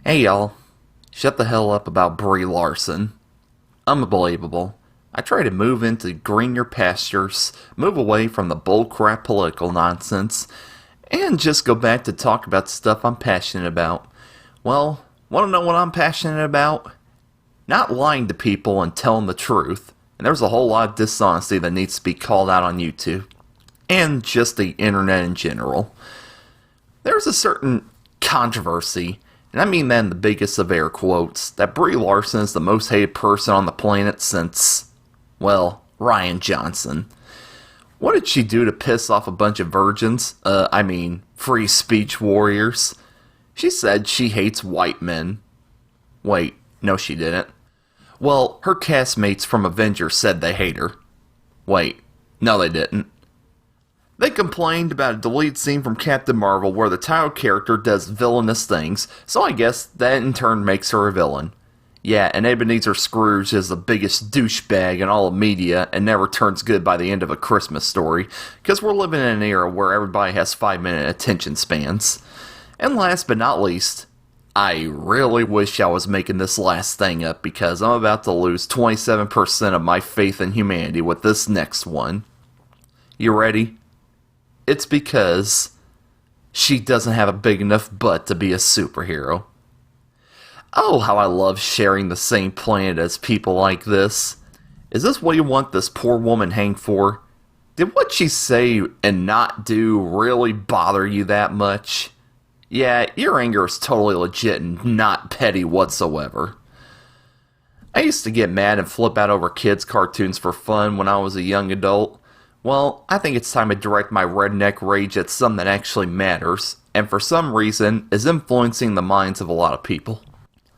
Hey y'all, shut the hell up about Brie Larson. Unbelievable. I try to move into greener pastures, move away from the bullcrap political nonsense, and just go back to talk about stuff I'm passionate about. Well, want to know what I'm passionate about? Not lying to people and telling the truth. And there's a whole lot of dishonesty that needs to be called out on YouTube. And just the internet in general. There's a certain controversy, and I mean that in the biggest of air quotes, that Brie Larson is the most hated person on the planet since, well, Ryan Johnson. What did she do to piss off a bunch of virgins? Free speech warriors? She said she hates white men. Wait, no she didn't. Well, her castmates from Avengers said they hate her. Wait, no they didn't. They complained about a deleted scene from Captain Marvel where the title character does villainous things, so I guess that in turn makes her a villain. Yeah, and Ebenezer Scrooge is the biggest douchebag in all of media and never turns good by the end of A Christmas Story, because we're living in an era where everybody has 5-minute attention spans. And last but not least, I really wish I was making this last thing up because I'm about to lose 27% of my faith in humanity with this next one. You ready? It's because she doesn't have a big enough butt to be a superhero. Oh, how I love sharing the same planet as people like this. Is this what you want this poor woman hanged for? Did what she say and not do really bother you that much? Yeah, your anger is totally legit and not petty whatsoever. I used to get mad and flip out over kids' cartoons for fun when I was a young adult. Well, I think it's time to direct my redneck rage at something that actually matters, and for some reason is influencing the minds of a lot of people.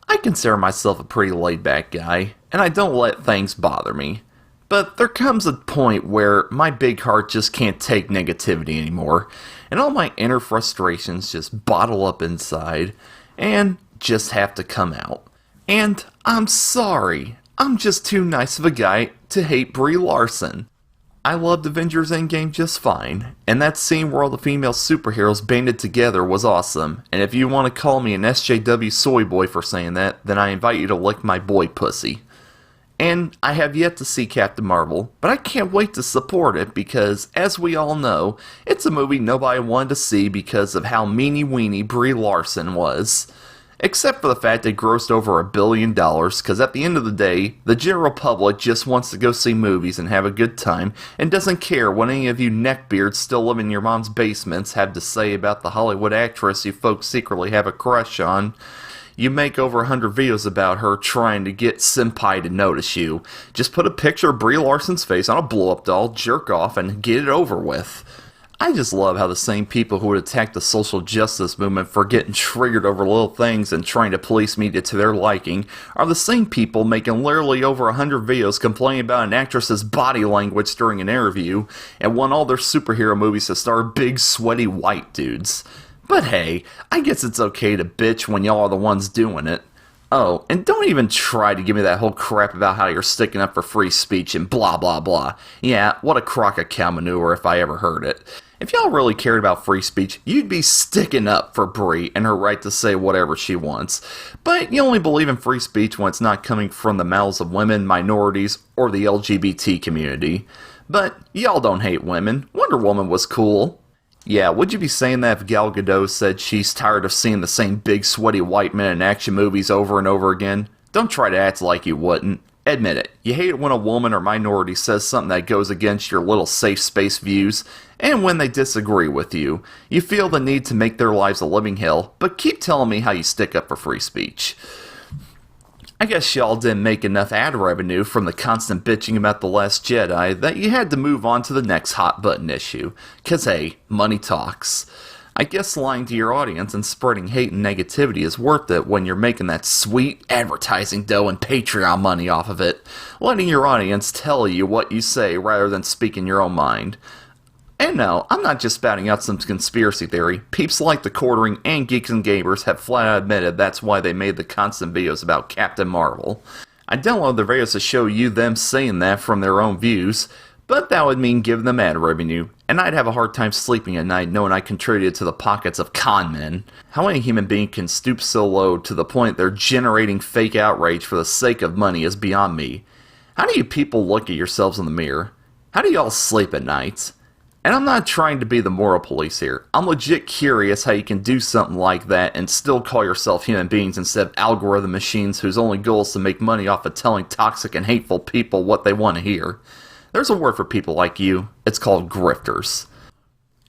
I consider myself a pretty laid-back guy, and I don't let things bother me. But there comes a point where my big heart just can't take negativity anymore, and all my inner frustrations just bottle up inside, and just have to come out. And I'm sorry, I'm just too nice of a guy to hate Brie Larson. I loved Avengers Endgame just fine, and that scene where all the female superheroes banded together was awesome, and if you want to call me an SJW soy boy for saying that, then I invite you to lick my boy pussy. And I have yet to see Captain Marvel, but I can't wait to support it because, as we all know, it's a movie nobody wanted to see because of how meanie-weenie Brie Larson was. Except for the fact it grossed over $1 billion, because at the end of the day, the general public just wants to go see movies and have a good time, and doesn't care what any of you neckbeards still live in your mom's basements have to say about the Hollywood actress you folks secretly have a crush on. You make over 100 videos about her trying to get senpai to notice you. Just put a picture of Brie Larson's face on a blow-up doll, jerk off, and get it over with. I just love how the same people who would attack the social justice movement for getting triggered over little things and trying to police media to their liking are the same people making literally over 100 videos complaining about an actress's body language during an interview and want all their superhero movies to star big sweaty white dudes. But hey, I guess it's okay to bitch when y'all are the ones doing it. Oh, and don't even try to give me that whole crap about how you're sticking up for free speech and blah blah blah. Yeah, what a crock of cow manure if I ever heard it. If y'all really cared about free speech, you'd be sticking up for Brie and her right to say whatever she wants. But you only believe in free speech when it's not coming from the mouths of women, minorities, or the LGBT community. But y'all don't hate women. Wonder Woman was cool. Yeah, would you be saying that if Gal Gadot said she's tired of seeing the same big sweaty white men in action movies over and over again? Don't try to act like you wouldn't. Admit it, you hate it when a woman or minority says something that goes against your little safe space views, and when they disagree with you. You feel the need to make their lives a living hell, but keep telling me how you stick up for free speech. I guess y'all didn't make enough ad revenue from the constant bitching about The Last Jedi that you had to move on to the next hot button issue. 'Cause hey, money talks. I guess lying to your audience and spreading hate and negativity is worth it when you're making that sweet advertising dough and Patreon money off of it, letting your audience tell you what you say rather than speaking your own mind. And no, I'm not just spouting out some conspiracy theory. Peeps like The Quartering and Geeks and Gamers have flat out admitted that's why they made the constant videos about Captain Marvel. I downloaded the videos to show you them saying that from their own views, But that would mean giving them ad revenue, and I'd have a hard time sleeping at night knowing I contributed to the pockets of con men. How any human being can stoop so low to the point they're generating fake outrage for the sake of money is beyond me. How do you people look at yourselves in the mirror? How do y'all sleep at night? And I'm not trying to be the moral police here. I'm legit curious how you can do something like that and still call yourself human beings instead of algorithm machines whose only goal is to make money off of telling toxic and hateful people what they want to hear. There's a word for people like you. It's called grifters.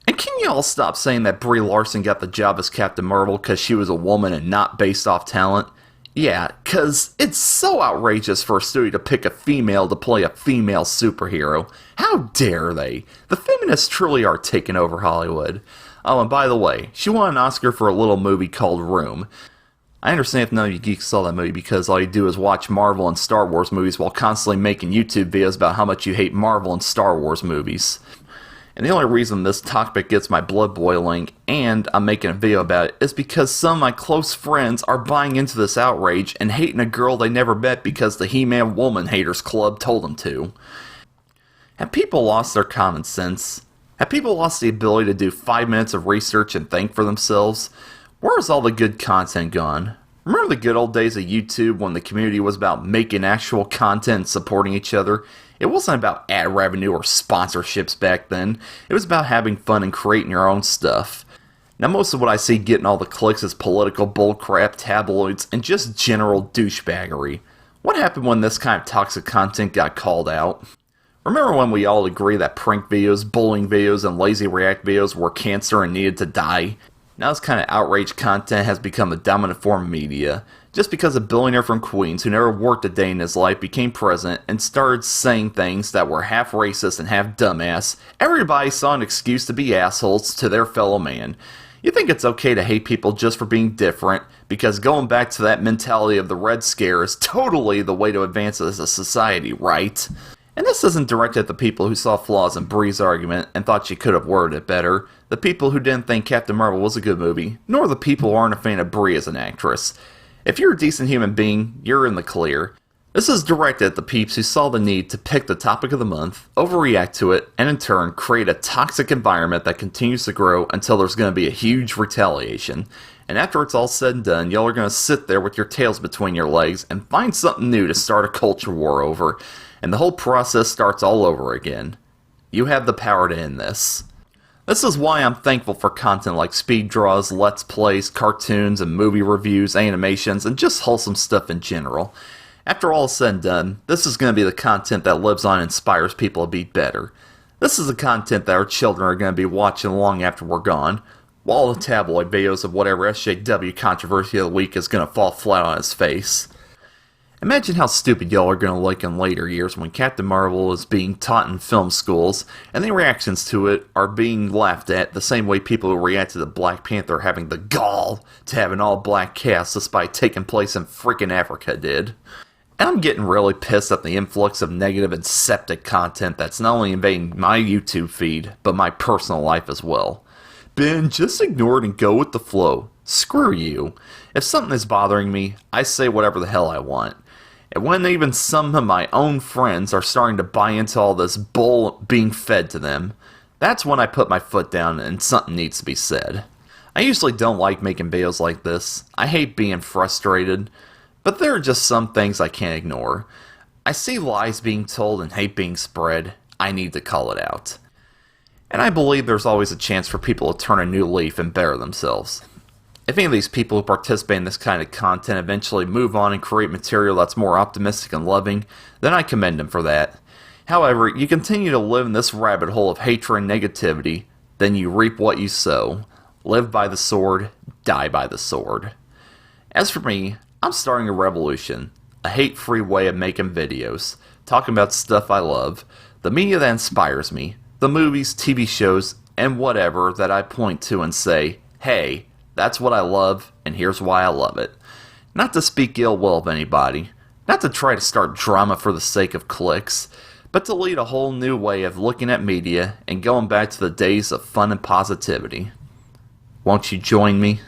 And can you all stop saying that Brie Larson got the job as Captain Marvel because she was a woman and not based off talent? Yeah, because it's so outrageous for a studio to pick a female to play a female superhero. How dare they? The feminists truly are taking over Hollywood. Oh, and by the way, she won an Oscar for a little movie called Room. I understand if none of you geeks saw that movie because all you do is watch Marvel and Star Wars movies while constantly making YouTube videos about how much you hate Marvel and Star Wars movies. And the only reason this topic gets my blood boiling, and I'm making a video about it, is because some of my close friends are buying into this outrage and hating a girl they never met because the He-Man Woman Haters Club told them to. Have people lost their common sense? Have people lost the ability to do 5 minutes of research and think for themselves? Where's all the good content gone? Remember the good old days of YouTube when the community was about making actual content and supporting each other? It wasn't about ad revenue or sponsorships back then. It was about having fun and creating your own stuff. Now most of what I see getting all the clicks is political bullcrap, tabloids, and just general douchebaggery. What happened when this kind of toxic content got called out? Remember when we all agreed that prank videos, bullying videos, and lazy react videos were cancer and needed to die? Now this kind of outrage content has become the dominant form of media, just because a billionaire from Queens who never worked a day in his life became president and started saying things that were half racist and half dumbass. Everybody saw an excuse to be assholes to their fellow man. You think it's okay to hate people just for being different, because going back to that mentality of the Red Scare is totally the way to advance as a society, right? And this isn't directed at the people who saw flaws in Brie's argument and thought she could have worded it better, the people who didn't think Captain Marvel was a good movie, nor the people who aren't a fan of Brie as an actress. If you're a decent human being, you're in the clear. This is directed at the peeps who saw the need to pick the topic of the month, overreact to it, and in turn create a toxic environment that continues to grow until there's going to be a huge retaliation. And after it's all said and done, y'all are going to sit there with your tails between your legs and find something new to start a culture war over. And the whole process starts all over again. You have the power to end this. This is why I'm thankful for content like speed draws, let's plays, cartoons, and movie reviews, animations, and just wholesome stuff in general. After all is said and done, this is going to be the content that lives on and inspires people to be better. This is the content that our children are going to be watching long after we're gone, while all the tabloid videos of whatever SJW controversy of the week is going to fall flat on its face. Imagine how stupid y'all are going to look in later years when Captain Marvel is being taught in film schools, and the reactions to it are being laughed at the same way people who reacted to Black Panther having the gall to have an all-black cast despite taking place in freaking Africa did. And I'm getting really pissed at the influx of negative and septic content that's not only invading my YouTube feed, but my personal life as well. Ben, just ignore it and go with the flow. Screw you. If something is bothering me, I say whatever the hell I want. And when even some of my own friends are starting to buy into all this bull being fed to them, that's when I put my foot down and something needs to be said. I usually don't like making videos like this. I hate being frustrated, but there are just some things I can't ignore. I see lies being told and hate being spread. I need to call it out. And I believe there's always a chance for people to turn a new leaf and better themselves. If any of these people who participate in this kind of content eventually move on and create material that's more optimistic and loving, then I commend them for that. However, you continue to live in this rabbit hole of hatred and negativity, then you reap what you sow. Live by the sword, die by the sword. As for me, I'm starting a revolution, a hate-free way of making videos, talking about stuff I love, the media that inspires me, the movies, TV shows, and whatever that I point to and say, hey, that's what I love, and here's why I love it. Not to speak ill will of anybody, not to try to start drama for the sake of clicks, but to lead a whole new way of looking at media and going back to the days of fun and positivity. Won't you join me?